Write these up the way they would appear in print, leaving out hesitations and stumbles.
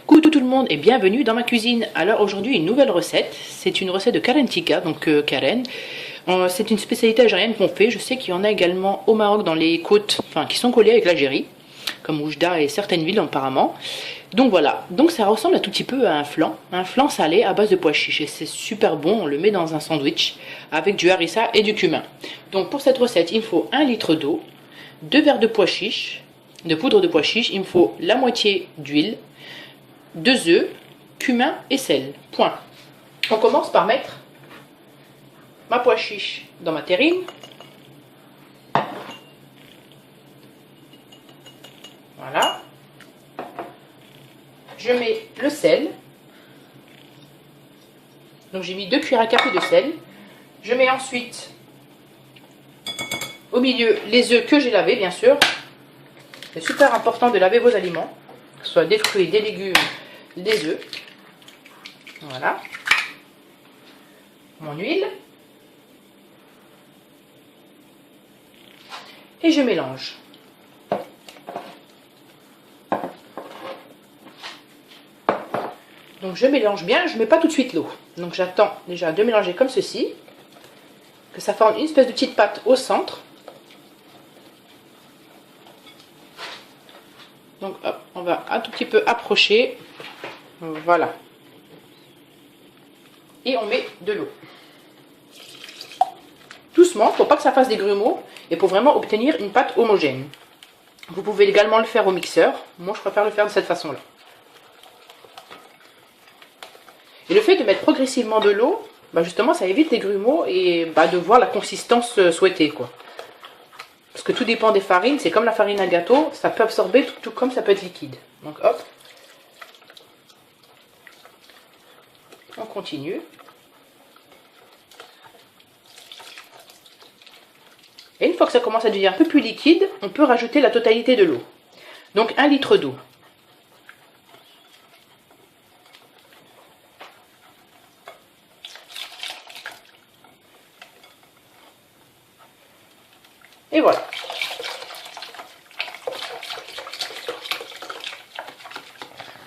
Coucou tout le monde et bienvenue dans ma cuisine. Alors aujourd'hui une nouvelle recette, c'est une recette de Karen Tikka, donc Karen. C'est une spécialité algérienne qu'on fait, je sais qu'il y en a également au Maroc dans les côtes, enfin qui sont collées avec l'Algérie, comme Oujda et certaines villes apparemment. Donc voilà, donc ça ressemble un tout petit peu à un flan salé à base de pois chiches et c'est super bon, on le met dans un sandwich avec du harissa et du cumin. Donc pour cette recette il me faut 1 litre d'eau, 2 verres de pois chiches, de poudre de pois chiches, il me faut la moitié d'huile, 2 œufs, cumin et sel. Point. On commence par mettre ma pois chiche dans ma terrine. Voilà. Je mets le sel. Donc j'ai mis 2 cuillères à café de sel. Je mets ensuite au milieu les œufs que j'ai lavés, bien sûr. C'est super important de laver vos aliments, que ce soit des fruits, des légumes, des œufs. Voilà. Mon huile. Et je mélange. Donc je mélange bien, je ne mets pas tout de suite l'eau. Donc j'attends déjà de mélanger comme ceci, que ça forme une espèce de petite pâte au centre. Donc hop, on va un tout petit peu approcher. Voilà. Et on met de l'eau. Doucement, pour pas que ça fasse des grumeaux et pour vraiment obtenir une pâte homogène. Vous pouvez également le faire au mixeur. Moi, je préfère le faire de cette façon-là. Et le fait de mettre progressivement de l'eau, justement, ça évite les grumeaux et de voir la consistance souhaitée, quoi. Parce que tout dépend des farines. C'est comme la farine à gâteau, ça peut absorber tout comme ça peut être liquide. Donc hop. On continue. Et une fois que ça commence à devenir un peu plus liquide, on peut rajouter la totalité de l'eau. Donc 1 litre d'eau. Et voilà.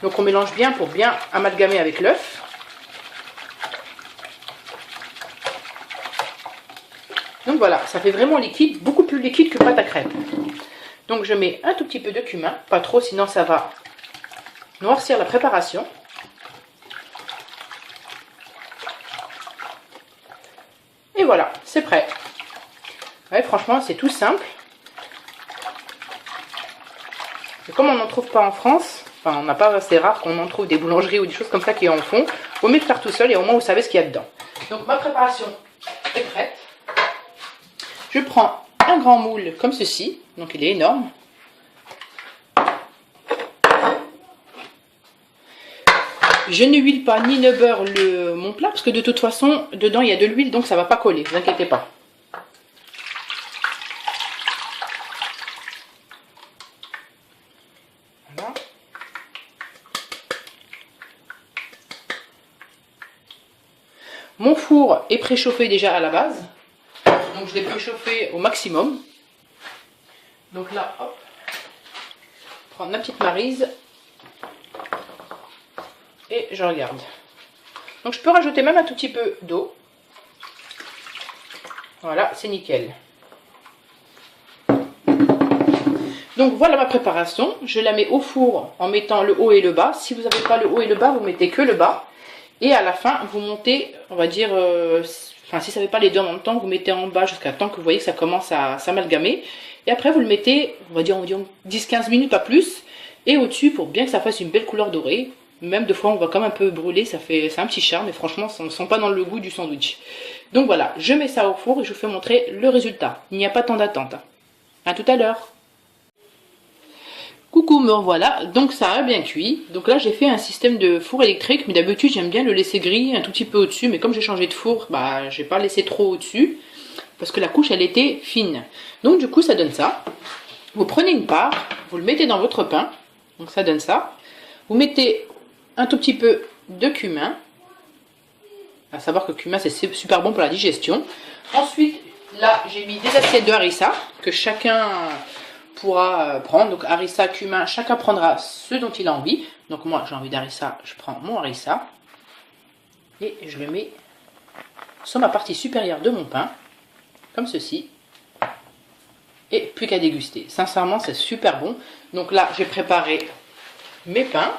Donc on mélange bien pour bien amalgamer avec l'œuf. Donc voilà, ça fait vraiment liquide, beaucoup plus liquide que pâte à crêpes. Donc je mets un tout petit peu de cumin, pas trop sinon ça va noircir la préparation. Et voilà, c'est prêt. Ouais, franchement, c'est tout simple. Et comme on n'en trouve pas en France, enfin on n'a pas, c'est rare qu'on en trouve des boulangeries ou des choses comme ça qui en font, vaut mieux le faire tout seul et au moins vous savez ce qu'il y a dedans. Donc ma préparation est prête. Je prends un grand moule comme ceci, donc il est énorme. Je ne huile pas ni ne beurre mon plat parce que de toute façon dedans il y a de l'huile donc ça ne va pas coller, ne vous inquiétez pas. Voilà. Mon four est préchauffé déjà à la base. Donc je l'ai préchauffé au maximum. Donc là, hop, prendre ma petite maryse et je regarde. Donc je peux rajouter même un tout petit peu d'eau. Voilà, c'est nickel. Donc voilà ma préparation. Je la mets au four en mettant le haut et le bas. Si vous n'avez pas le haut et le bas, vous mettez que le bas. Et à la fin, vous montez, on va dire, enfin si ça ne fait pas les deux en même temps, vous mettez en bas jusqu'à temps que vous voyez que ça commence à s'amalgamer. Et après vous le mettez, on va dire 10-15 minutes, pas plus. Et au-dessus, pour bien que ça fasse une belle couleur dorée. Même des fois on voit comme un peu brûler, c'est un petit charme. Mais franchement, ça ne sent pas dans le goût du sandwich. Donc voilà, je mets ça au four et je vous fais montrer le résultat. Il n'y a pas tant d'attente. À tout à l'heure. Coucou, me revoilà, donc ça a bien cuit. Donc là j'ai fait un système de four électrique, mais d'habitude j'aime bien le laisser griller un tout petit peu au-dessus, mais comme j'ai changé de four, j'ai pas laissé trop au-dessus, parce que la couche elle était fine. Donc du coup ça donne ça. Vous prenez une part, vous le mettez dans votre pain, donc ça donne ça. Vous mettez un tout petit peu de cumin, à savoir que le cumin c'est super bon pour la digestion. Ensuite, là j'ai mis des assiettes de harissa, que chacun pourra prendre. Donc harissa, cumin, chacun prendra ce dont il a envie. Donc moi j'ai envie d'harissa, je prends mon harissa. Et je le mets sur ma partie supérieure de mon pain, comme ceci. Et plus qu'à déguster. Sincèrement, c'est super bon. Donc là, j'ai préparé mes pains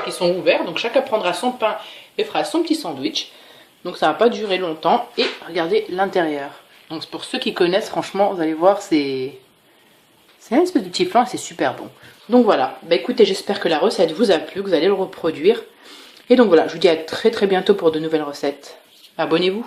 qui sont ouverts. Donc chacun prendra son pain et fera son petit sandwich. Donc ça va pas durer longtemps. Et regardez l'intérieur. Donc pour ceux qui connaissent, franchement, vous allez voir, c'est un espèce de petit flan et c'est super bon. Donc voilà. Bah écoutez, j'espère que la recette vous a plu, que vous allez le reproduire. Et donc voilà, je vous dis à très très bientôt pour de nouvelles recettes. Abonnez-vous.